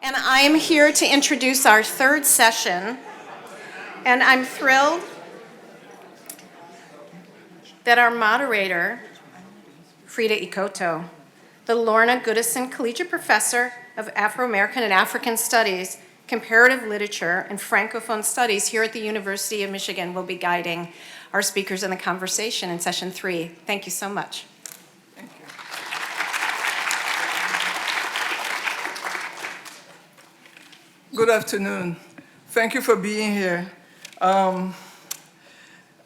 And I am here to introduce our third session, and I'm thrilled that our moderator, Frida Ikoto, the Lorna Goodison Collegiate Professor of Afro-American and African Studies, Comparative Literature, and Francophone Studies here at the University of Michigan, will be guiding our speakers in the conversation in session 3. Thank you so much. Thank you. Good afternoon. Thank you for being here. I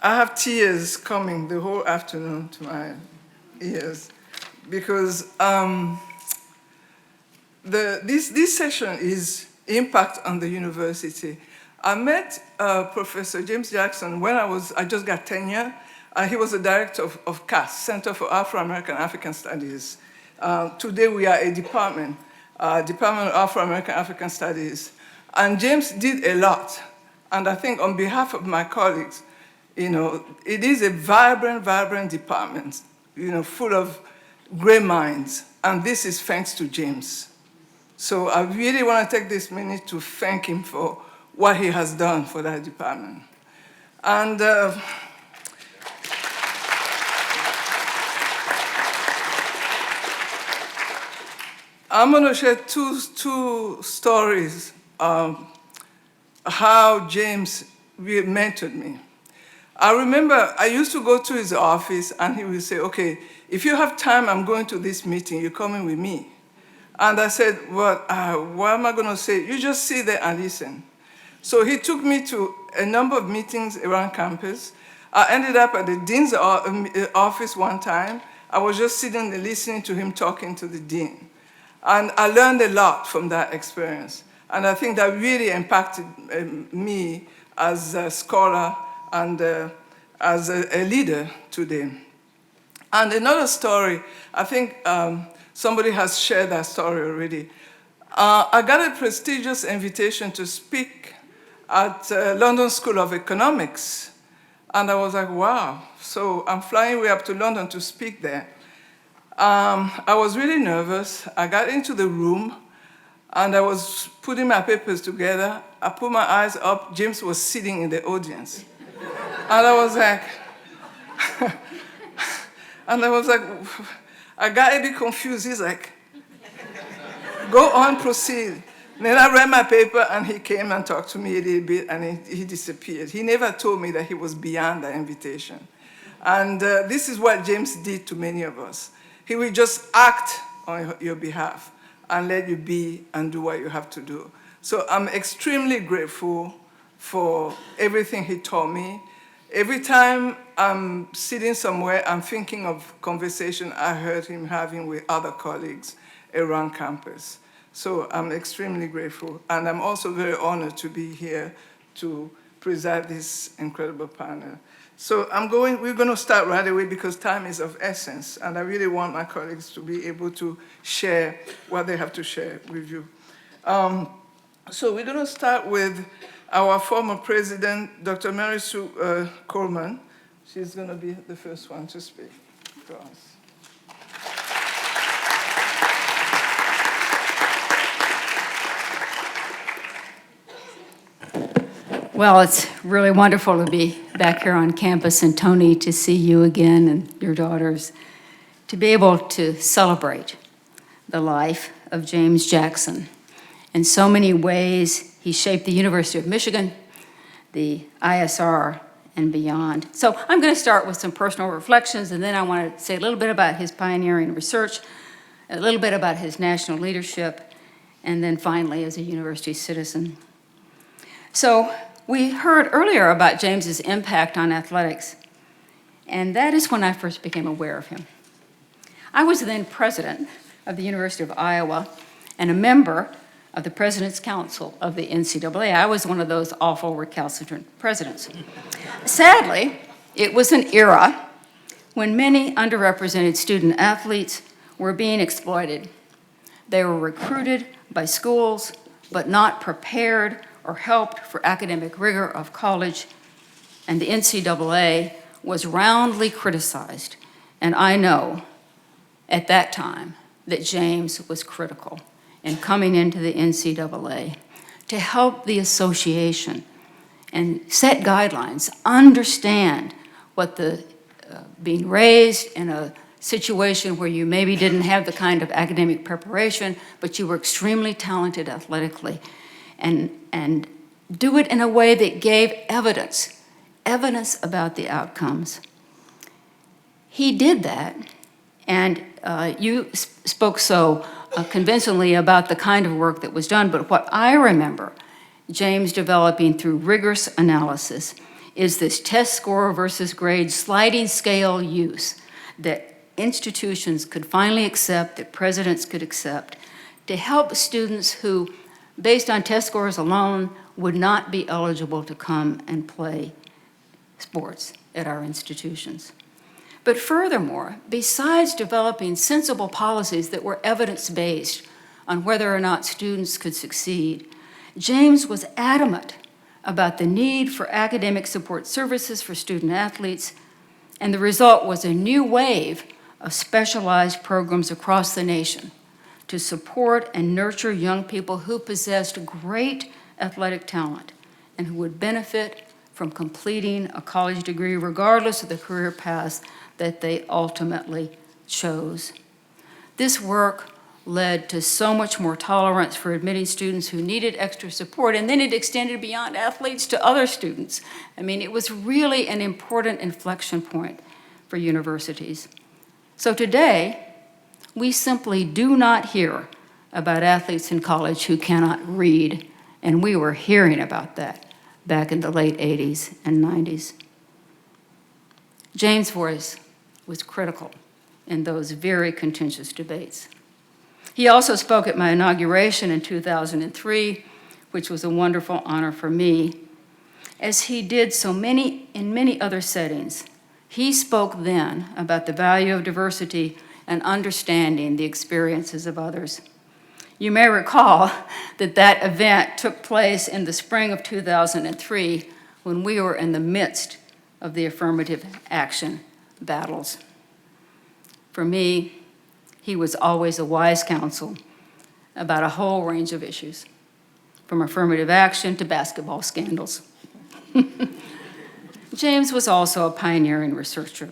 have tears coming the whole afternoon to my ears because this session is impact on the university. I met Professor James Jackson when I just got tenure. He was the director of CAS, Center for Afro-American African Studies. Today we are a Department of Afro-American African Studies. And James did a lot. And I think on behalf of my colleagues, it is a vibrant, vibrant department, full of great minds. And this is thanks to James. So I really want to take this minute to thank him for what he has done for that department. And I'm going to share two stories of how James really mentored me. I remember I used to go to his office and he would say, okay, if you have time, I'm going to this meeting, you're coming with me. And I said, well, what am I going to say? You just sit there and listen. So he took me to a number of meetings around campus. I ended up at the dean's office one time. I was just sitting there listening to him talking to the dean. And I learned a lot from that experience. And I think that really impacted me as a scholar and as a leader today. And another story, I think somebody has shared that story already. I got a prestigious invitation to speak at London School of Economics. And I was like, wow. So I'm flying way up to London to speak there. I was really nervous. I got into the room and I was putting my papers together. I put my eyes up. James was sitting in the audience. And I was like, I got a bit confused. He's like, go on, proceed. Then I read my paper, and he came and talked to me a little bit, and he disappeared. He never told me that he was beyond the invitation. And this is what James did to many of us. He will just act on your behalf and let you be and do what you have to do. So I'm extremely grateful for everything he taught me. Every time I'm sitting somewhere, I'm thinking of conversation I heard him having with other colleagues around campus. So I'm extremely grateful. And I'm also very honored to be here to preside this incredible panel. So we're going to start right away because time is of essence. And I really want my colleagues to be able to share what they have to share with you. So we're going to start with our former president, Dr. Mary Sue Coleman. She's going to be the first one to speak to us. Well, it's really wonderful to be back here on campus, and Tony, to see you again and your daughters, to be able to celebrate the life of James Jackson. In so many ways, he shaped the University of Michigan, the ISR, and beyond. So I'm going to start with some personal reflections, and then I want to say a little bit about his pioneering research, a little bit about his national leadership, and then finally as a university citizen. So we heard earlier about James's impact on athletics, and that is when I first became aware of him. I was then president of the University of Iowa and a member of the President's Council of the NCAA. I was one of those awful recalcitrant presidents. Sadly, it was an era when many underrepresented student athletes were being exploited. They were recruited by schools, but not prepared or helped for academic rigor of college, and the NCAA was roundly criticized. And I know at that time that James was critical. and coming into the NCAA to help the association and set guidelines, understand what the being raised in a situation where you maybe didn't have the kind of academic preparation, but you were extremely talented athletically, and do it in a way that gave evidence about the outcomes. He did that, and you spoke so convincingly about the kind of work that was done, but what I remember James developing through rigorous analysis is this test score versus grade sliding scale use that institutions could finally accept, that presidents could accept, to help students who, based on test scores alone, would not be eligible to come and play sports at our institutions. But furthermore, besides developing sensible policies that were evidence-based on whether or not students could succeed, James was adamant about the need for academic support services for student athletes, and the result was a new wave of specialized programs across the nation to support and nurture young people who possessed great athletic talent and who would benefit from completing a college degree regardless of the career paths that they ultimately chose. This work led to so much more tolerance for admitting students who needed extra support, and then it extended beyond athletes to other students. I mean, it was really an important inflection point for universities. So today, we simply do not hear about athletes in college who cannot read, and we were hearing about that back in the late 80s and 90s. James' voice was critical in those very contentious debates. He also spoke at my inauguration in 2003, which was a wonderful honor for me. As he did in many other settings, he spoke then about the value of diversity and understanding the experiences of others. You may recall that that event took place in the spring of 2003 when we were in the midst of the affirmative action battles. For me, he was always a wise counsel about a whole range of issues, from affirmative action to basketball scandals. James was also a pioneering researcher.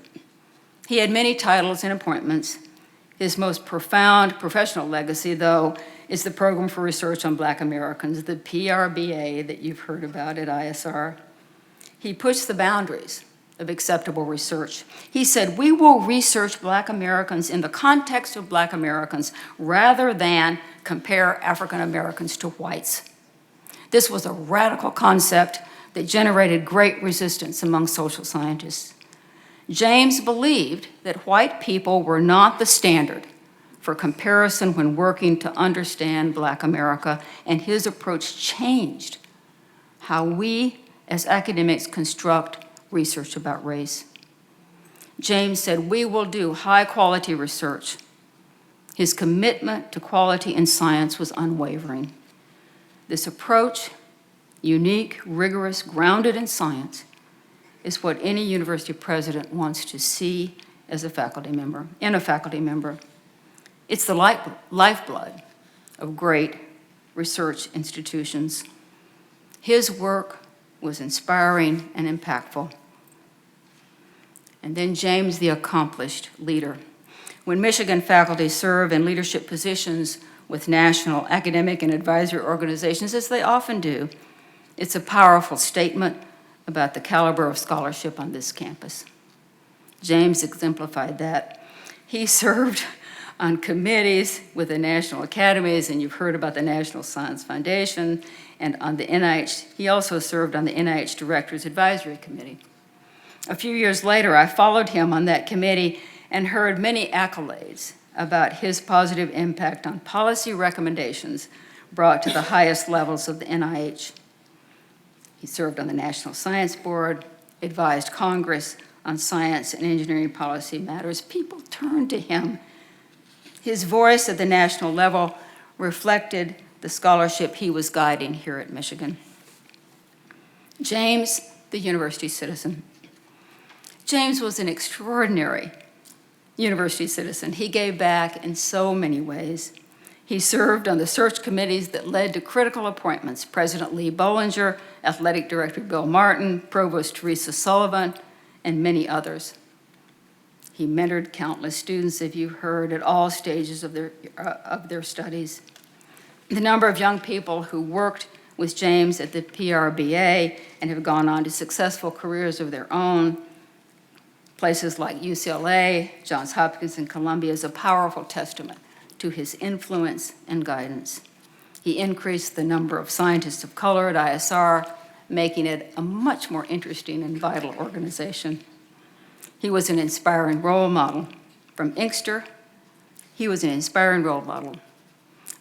He had many titles and appointments. His most profound professional legacy, though, is the Program for Research on Black Americans, the PRBA that you've heard about at ISR. He pushed the boundaries of acceptable research. He said, we will research Black Americans in the context of Black Americans rather than compare African Americans to whites. This was a radical concept that generated great resistance among social scientists. James believed that white people were not the standard for comparison when working to understand Black America, and his approach changed how we as academics construct research about race. James said, we will do high-quality research. His commitment to quality in science was unwavering. This approach, unique, rigorous, grounded in science, is what any university president wants to see as a faculty member, in a faculty member. It's the lifeblood of great research institutions. His work was inspiring and impactful. And then James, the accomplished leader. When Michigan faculty serve in leadership positions with national academic and advisory organizations, as they often do, it's a powerful statement about the caliber of scholarship on this campus. James exemplified that. He served on committees with the national academies, and you've heard about the National Science Foundation, and on the NIH. He also served on the NIH Director's Advisory Committee. A few years later, I followed him on that committee and heard many accolades about his positive impact on policy recommendations brought to the highest levels of the NIH. He served on the National Science Board, advised Congress on science and engineering policy matters. People turned to him. His voice at the national level reflected the scholarship he was guiding here at Michigan. James, the university citizen. James was an extraordinary university citizen. He gave back in so many ways. He served on the search committees that led to critical appointments: President Lee Bollinger, Athletic Director Bill Martin, Provost Teresa Sullivan, and many others. He mentored countless students, as you've heard, at all stages of their studies. The number of young people who worked with James at the PRBA and have gone on to successful careers of their own, places like UCLA, Johns Hopkins, and Columbia, is a powerful testament to his influence and guidance. He increased the number of scientists of color at ISR, making it a much more interesting and vital organization. He was an inspiring role model. From Inkster, he was an inspiring role model.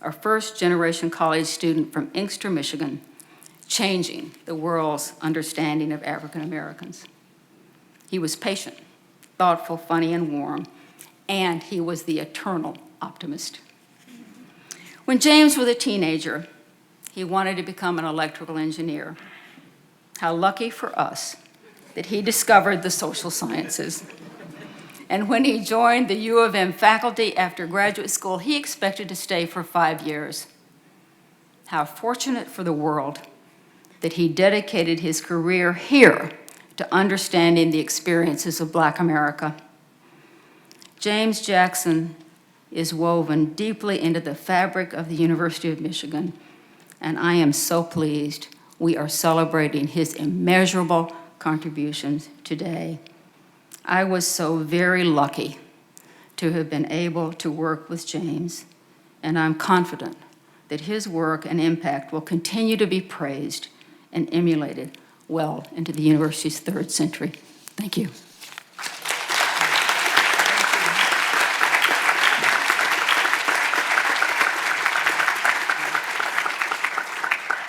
Our first-generation college student from Inkster, Michigan, changing the world's understanding of African Americans. He was patient, thoughtful, funny, and warm, and he was the eternal optimist. When James was a teenager, he wanted to become an electrical engineer. How lucky for us that he discovered the social sciences. And when he joined the U of M faculty after graduate school, he expected to stay for 5 years. How fortunate for the world that he dedicated his career here to understanding the experiences of Black America. James Jackson is woven deeply into the fabric of the University of Michigan, and I am so pleased we are celebrating his immeasurable contributions today. I was so very lucky to have been able to work with James, and I'm confident that his work and impact will continue to be praised and emulated well into the university's third century. Thank you.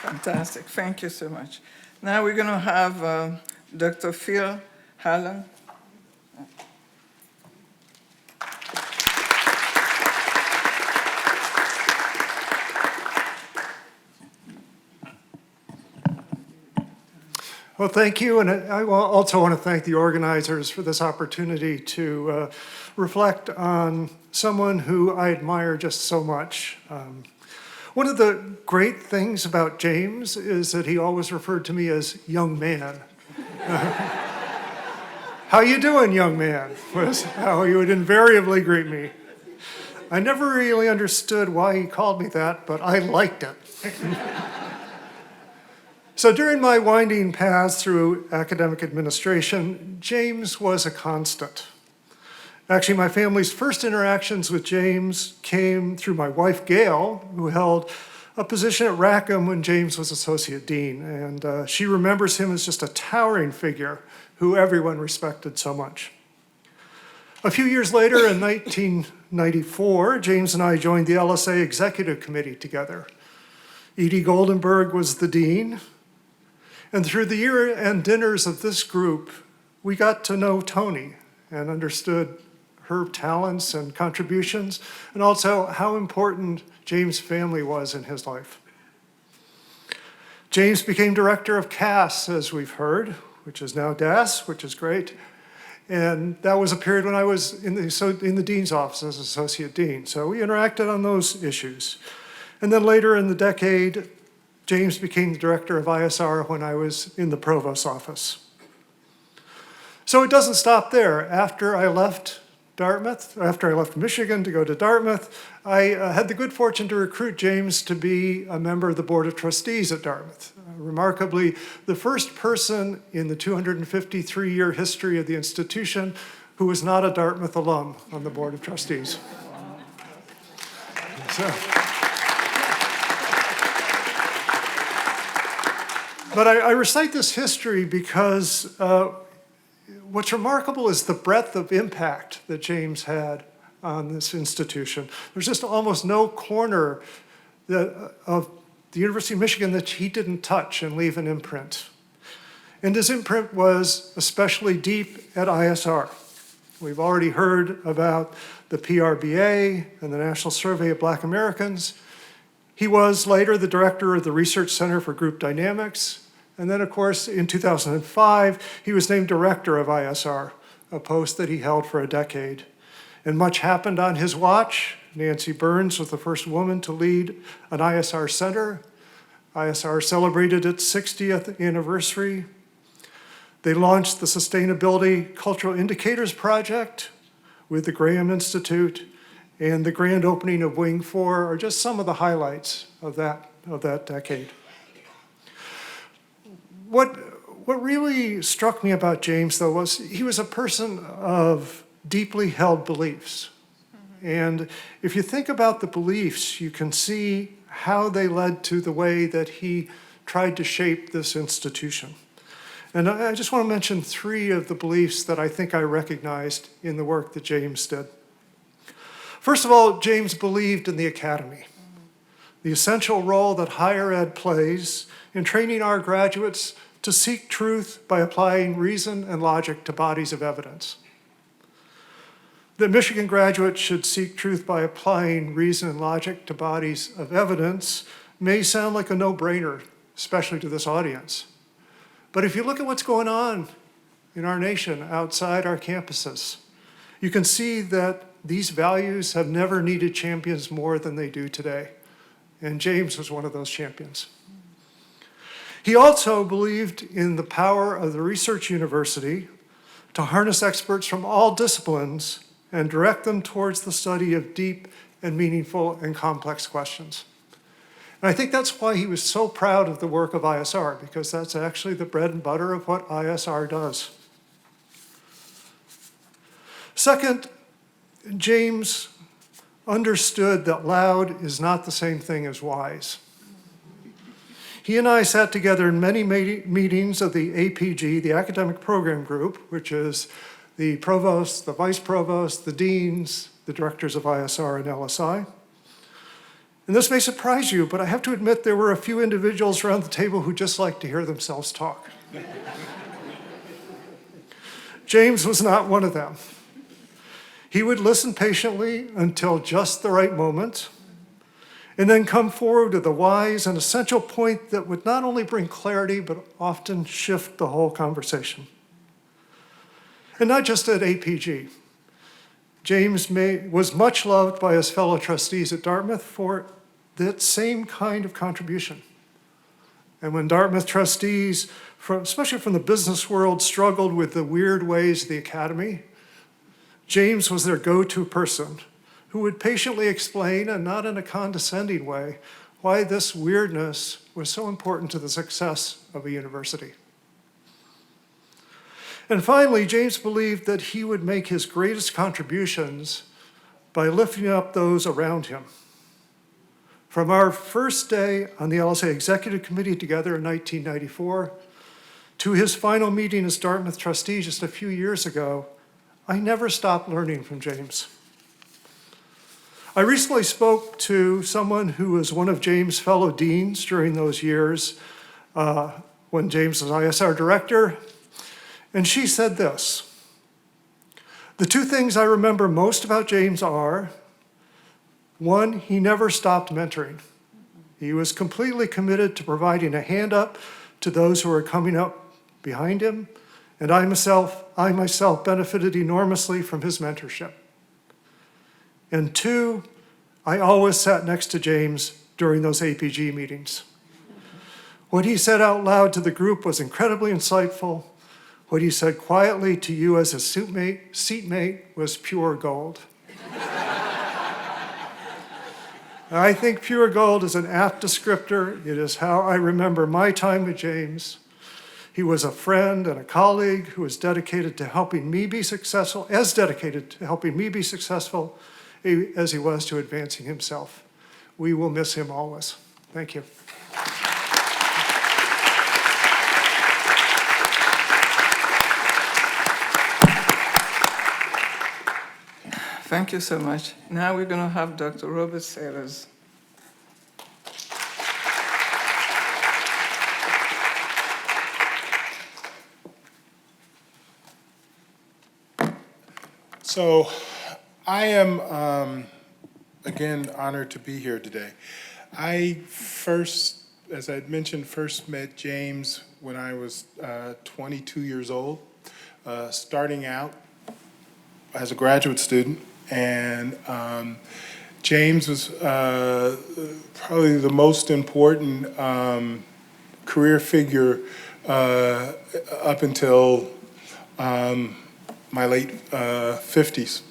Fantastic. Thank you so much. Now we're going to have Dr. Phil Hallam. Well, thank you, and I also want to thank the organizers for this opportunity to reflect on someone who I admire just so much. One of the great things about James is that he always referred to me as young man. How you doing, young man? Was how he would invariably greet me. I never really understood why he called me that, but I liked it. So during my winding path through academic administration, James was a constant. Actually, my family's first interactions with James came through my wife, Gail, who held a position at Rackham when James was associate dean. And she remembers him as just a towering figure who everyone respected so much. A few years later, in 1994, James and I joined the LSA Executive Committee together. Edie Goldenberg was the dean. And through the year-end dinners of this group, we got to know Toni and understood her talents and contributions, and also how important James' family was in his life. James became director of CAS, as we've heard, which is now DAS, which is great. And that was a period when I was in the dean's office as associate dean. So we interacted on those issues. And then later in the decade, James became the director of ISR when I was in the provost's office. So it doesn't stop there. After I left Michigan to go to Dartmouth, I had the good fortune to recruit James to be a member of the Board of Trustees at Dartmouth. Remarkably, the first person in the 253-year history of the institution who was not a Dartmouth alum on the Board of Trustees. But I recite this history because what's remarkable is the breadth of impact that James had on this institution. There's just almost no corner of the University of Michigan that he didn't touch and leave an imprint. And his imprint was especially deep at ISR. We've already heard about the PRBA and the National Survey of Black Americans. He was later the director of the Research Center for Group Dynamics. And then, of course, in 2005, he was named director of ISR, a post that he held for a decade. And much happened on his watch. Nancy Burns was the first woman to lead an ISR center. ISR celebrated its 60th anniversary. They launched the Sustainability Cultural Indicators Project with the Graham Institute, and the grand opening of Wing 4 are just some of the highlights of that decade. What really struck me about James, though, was he was a person of deeply held beliefs. And if you think about the beliefs, you can see how they led to the way that he tried to shape this institution. And I just want to mention 3 of the beliefs that I think I recognized in the work that James did. First of all, James believed in the academy, the essential role that higher ed plays in training our graduates to seek truth by applying reason and logic to bodies of evidence. That Michigan graduates should seek truth by applying reason and logic to bodies of evidence may sound like a no-brainer, especially to this audience. But if you look at what's going on in our nation outside our campuses, you can see that these values have never needed champions more than they do today. And James was one of those champions. He also believed in the power of the research university to harness experts from all disciplines and direct them towards the study of deep and meaningful and complex questions. And I think that's why he was so proud of the work of ISR, because that's actually the bread and butter of what ISR does. Second, James understood that loud is not the same thing as wise. He and I sat together in many meetings of the APG, the Academic Program Group, which is the provost, the vice provost, the deans, the directors of ISR and LSI. And this may surprise you, but I have to admit there were a few individuals around the table who just liked to hear themselves talk. James was not one of them. He would listen patiently until just the right moment, and then come forward with a wise and essential point that would not only bring clarity, but often shift the whole conversation. And not just at APG. James was much loved by his fellow trustees at Dartmouth for that same kind of contribution. And when Dartmouth trustees, especially from the business world, struggled with the weird ways of the academy, James was their go-to person who would patiently explain, and not in a condescending way, why this weirdness was so important to the success of a university. And finally, James believed that he would make his greatest contributions by lifting up those around him. From our first day on the LSA Executive Committee together in 1994 to his final meeting as Dartmouth trustee just a few years ago, I never stopped learning from James. I recently spoke to someone who was one of James' fellow deans during those years when James was ISR director, and she said this: "The 2 things I remember most about James are, 1, he never stopped mentoring. He was completely committed to providing a hand up to those who were coming up behind him, and I myself benefited enormously from his mentorship. And 2, I always sat next to James during those APG meetings. What he said out loud to the group was incredibly insightful. What he said quietly to you as a seatmate was pure gold." I think pure gold is an apt descriptor. It is how I remember my time with James. He was a friend and a colleague who was dedicated to helping me be successful, as dedicated to helping me be successful as he was to advancing himself. We will miss him always. Thank you. Thank you so much. Now we're going to have Dr. Robert Sayers. So I am, again, honored to be here today. I first, as I had mentioned, first met James when I was 22 years old, starting out as a graduate student. And James was probably the most important career figure up until my late 50s.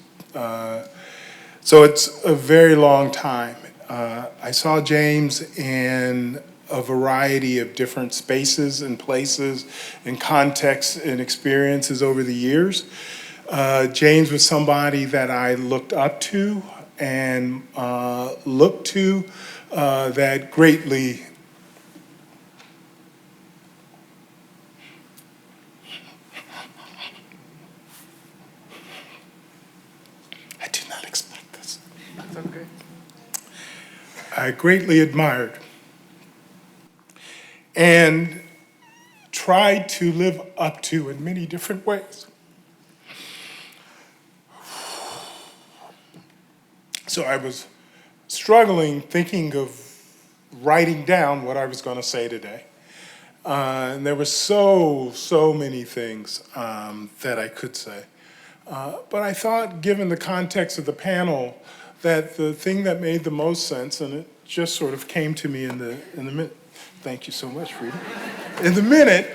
So it's a very long time. I saw James in a variety of different spaces and places and contexts and experiences over the years. James was somebody that I looked up to and looked to that greatly I did not expect this. That's okay. I greatly admired and tried to live up to in many different ways. So I was struggling, thinking of writing down what I was going to say today. And there were so many things that I could say. But I thought, given the context of the panel, that the thing that made the most sense, and it just sort of came to me in the minute, thank you so much, Frida, in the minute,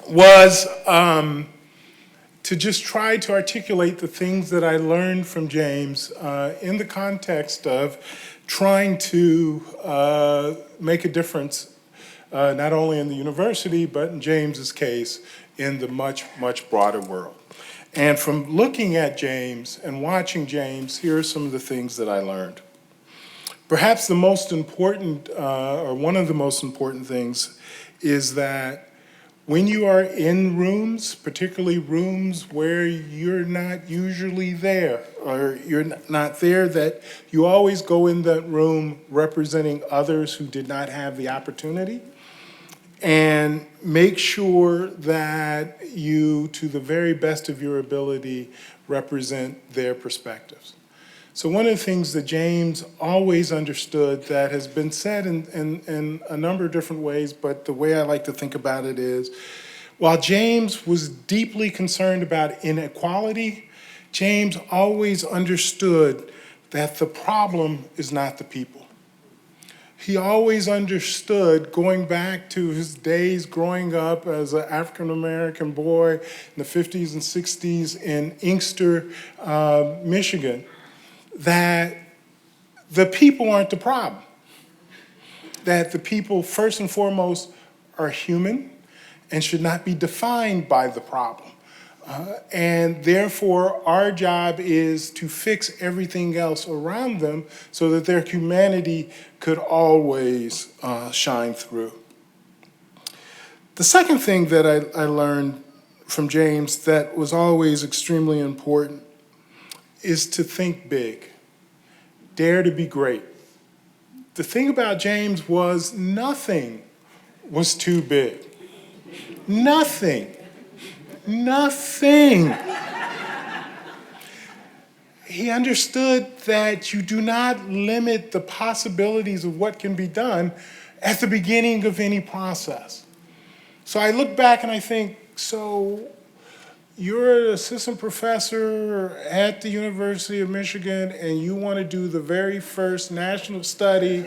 was to just try to articulate the things that I learned from James in the context of trying to make a difference, not only in the university, but in James's case, in the much broader world. And from looking at James and watching James, here are some of the things that I learned. Perhaps the most important, or one of the most important things, is that when you are in rooms, particularly rooms where you're not usually there, or you're not there, that you always go in that room representing others who did not have the opportunity, and make sure that you, to the very best of your ability, represent their perspectives. So one of the things that James always understood, that has been said in a number of different ways, but the way I like to think about it is, while James was deeply concerned about inequality, James always understood that the problem is not the people. He always understood, going back to his days growing up as an African-American boy in the 50s and 60s in Inkster, Michigan, that the people aren't the problem. That the people, first and foremost, are human and should not be defined by the problem. And therefore, our job is to fix everything else around them so that their humanity could always shine through. The second thing that I learned from James that was always extremely important is to think big, dare to be great. The thing about James was nothing was too big. Nothing. Nothing. He understood that you do not limit the possibilities of what can be done at the beginning of any process. So I look back and I think, so you're an assistant professor at the University of Michigan and you want to do the very first national study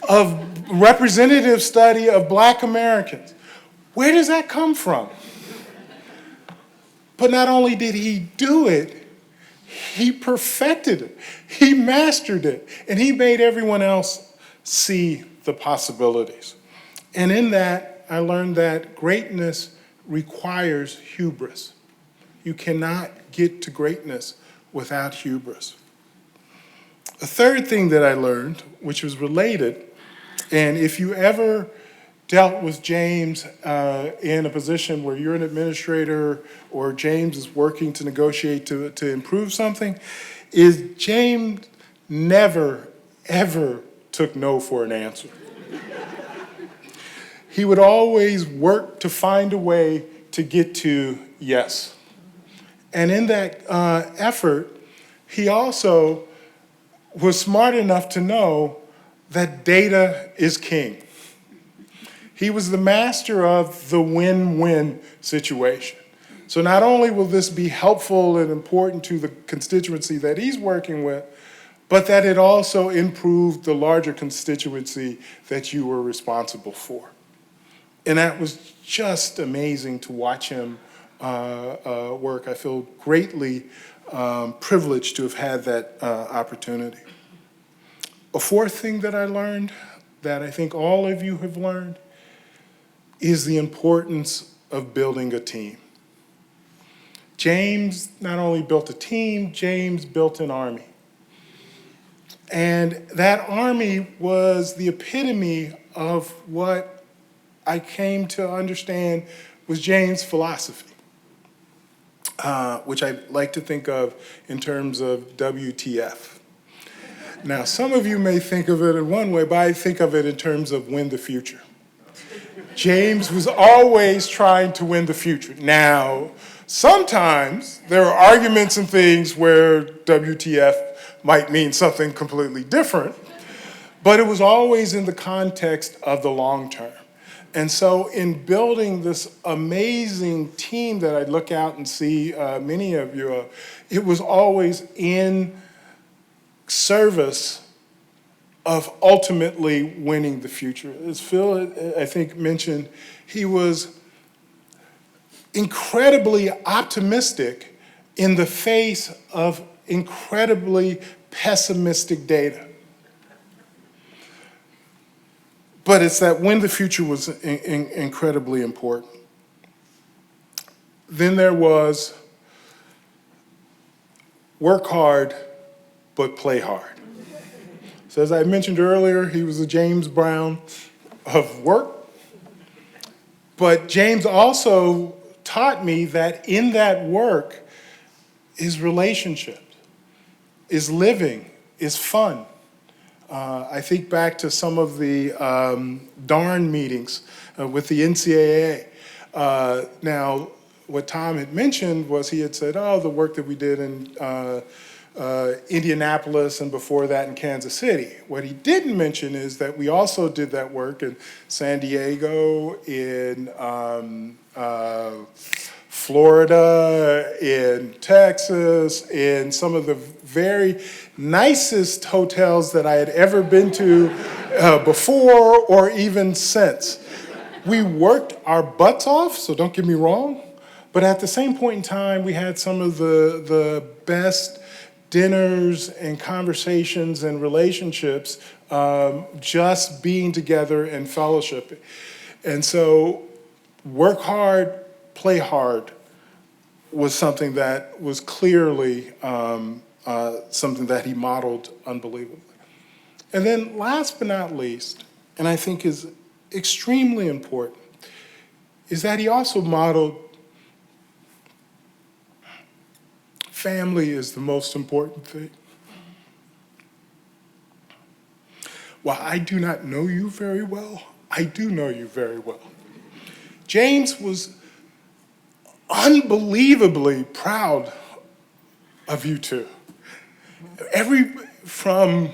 of representative study of Black Americans. Where does that come from? But not only did he do it, he perfected it, he mastered it, and he made everyone else see the possibilities. And in that, I learned that greatness requires hubris. You cannot get to greatness without hubris. A third thing that I learned, which was related, and if you ever dealt with James in a position where you're an administrator or James is working to negotiate to improve something, is James never, ever took no for an answer. He would always work to find a way to get to yes. And in that effort, he also was smart enough to know that data is king. He was the master of the win-win situation. So not only will this be helpful and important to the constituency that he's working with, but that it also improved the larger constituency that you were responsible for. And that was just amazing to watch him work. I feel greatly privileged to have had that opportunity. A fourth thing that I learned, that I think all of you have learned, is the importance of building a team. James not only built a team, James built an army. And that army was the epitome of what I came to understand was James' philosophy, which I like to think of in terms of WTF. Now, some of you may think of it in one way, but I think of it in terms of win the future. James was always trying to win the future. Now, sometimes there are arguments and things where WTF might mean something completely different, but it was always in the context of the long term. And so in building this amazing team that I look out and see many of you, it was always in service of ultimately winning the future. As Phil, I think, mentioned, he was incredibly optimistic in the face of incredibly pessimistic data. But it's that when the future was incredibly important. Then there was work hard, but play hard. So as I mentioned earlier, he was a James Brown of work. But James also taught me that in that work is relationships, is living, is fun. I think back to some of the DARN meetings with the NCAA. Now, what Tom had mentioned was he had said, oh, the work that we did in Indianapolis and before that in Kansas City. What he didn't mention is that we also did that work in San Diego, in Florida, in Texas, in some of the very nicest hotels that I had ever been to before or even since. We worked our butts off, so don't get me wrong, but at the same point in time, we had some of the best dinners and conversations and relationships just being together and fellowshipping. And so work hard, play hard was something that was clearly something that he modeled unbelievably. And then last but not least, and I think is extremely important, is that he also modeled family is the most important thing. While I do not know you very well, I do know you very well. James was unbelievably proud of you two. From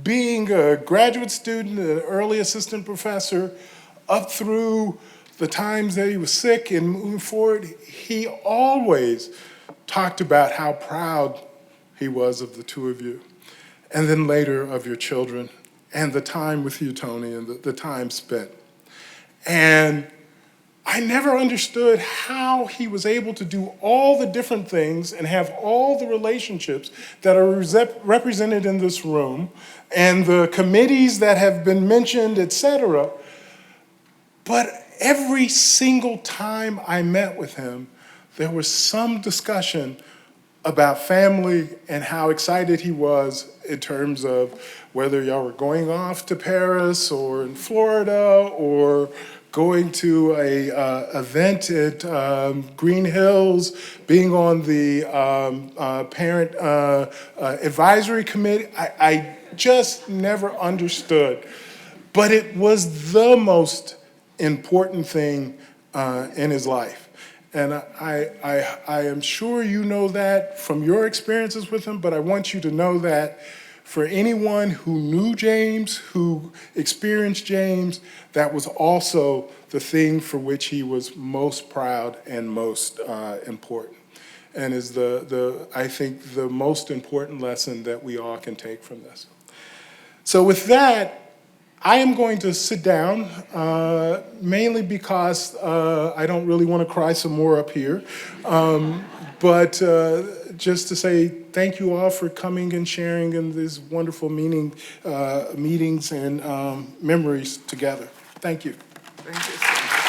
being a graduate student, an early assistant professor, up through the times that he was sick and moving forward, he always talked about how proud he was of the two of you, and then later of your children, and the time with you, Tony, and the time spent. And I never understood how he was able to do all the different things and have all the relationships that are represented in this room, and the committees that have been mentioned, et cetera. But every single time I met with him, there was some discussion about family and how excited he was in terms of whether y'all were going off to Paris or in Florida or going to a event at Green Hills, being on the parent advisory committee. I just never understood. But it was the most important thing in his life. And I am sure you know that from your experiences with him, but I want you to know that For anyone who knew James, who experienced James, that was also the thing for which he was most proud and most important, and is I think the most important lesson that we all can take from this. So with that, I am going to sit down, mainly because I don't really want to cry some more up here, but just to say thank you all for coming and sharing in these wonderful meetings and memories together. Thank you. Thank you so much.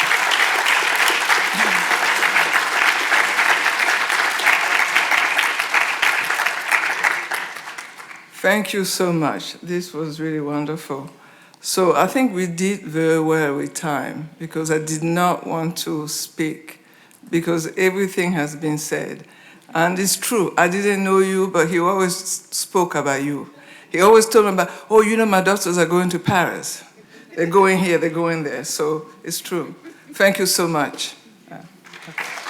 Thank you so much. This was really wonderful. So I think we did very well with time, because I did not want to speak, because everything has been said. And it's true, I didn't know you, but he always spoke about you. He always told me about, oh, you know, my daughters are going to Paris. They're going here, they're going there. So it's true. Thank you so much. Okay.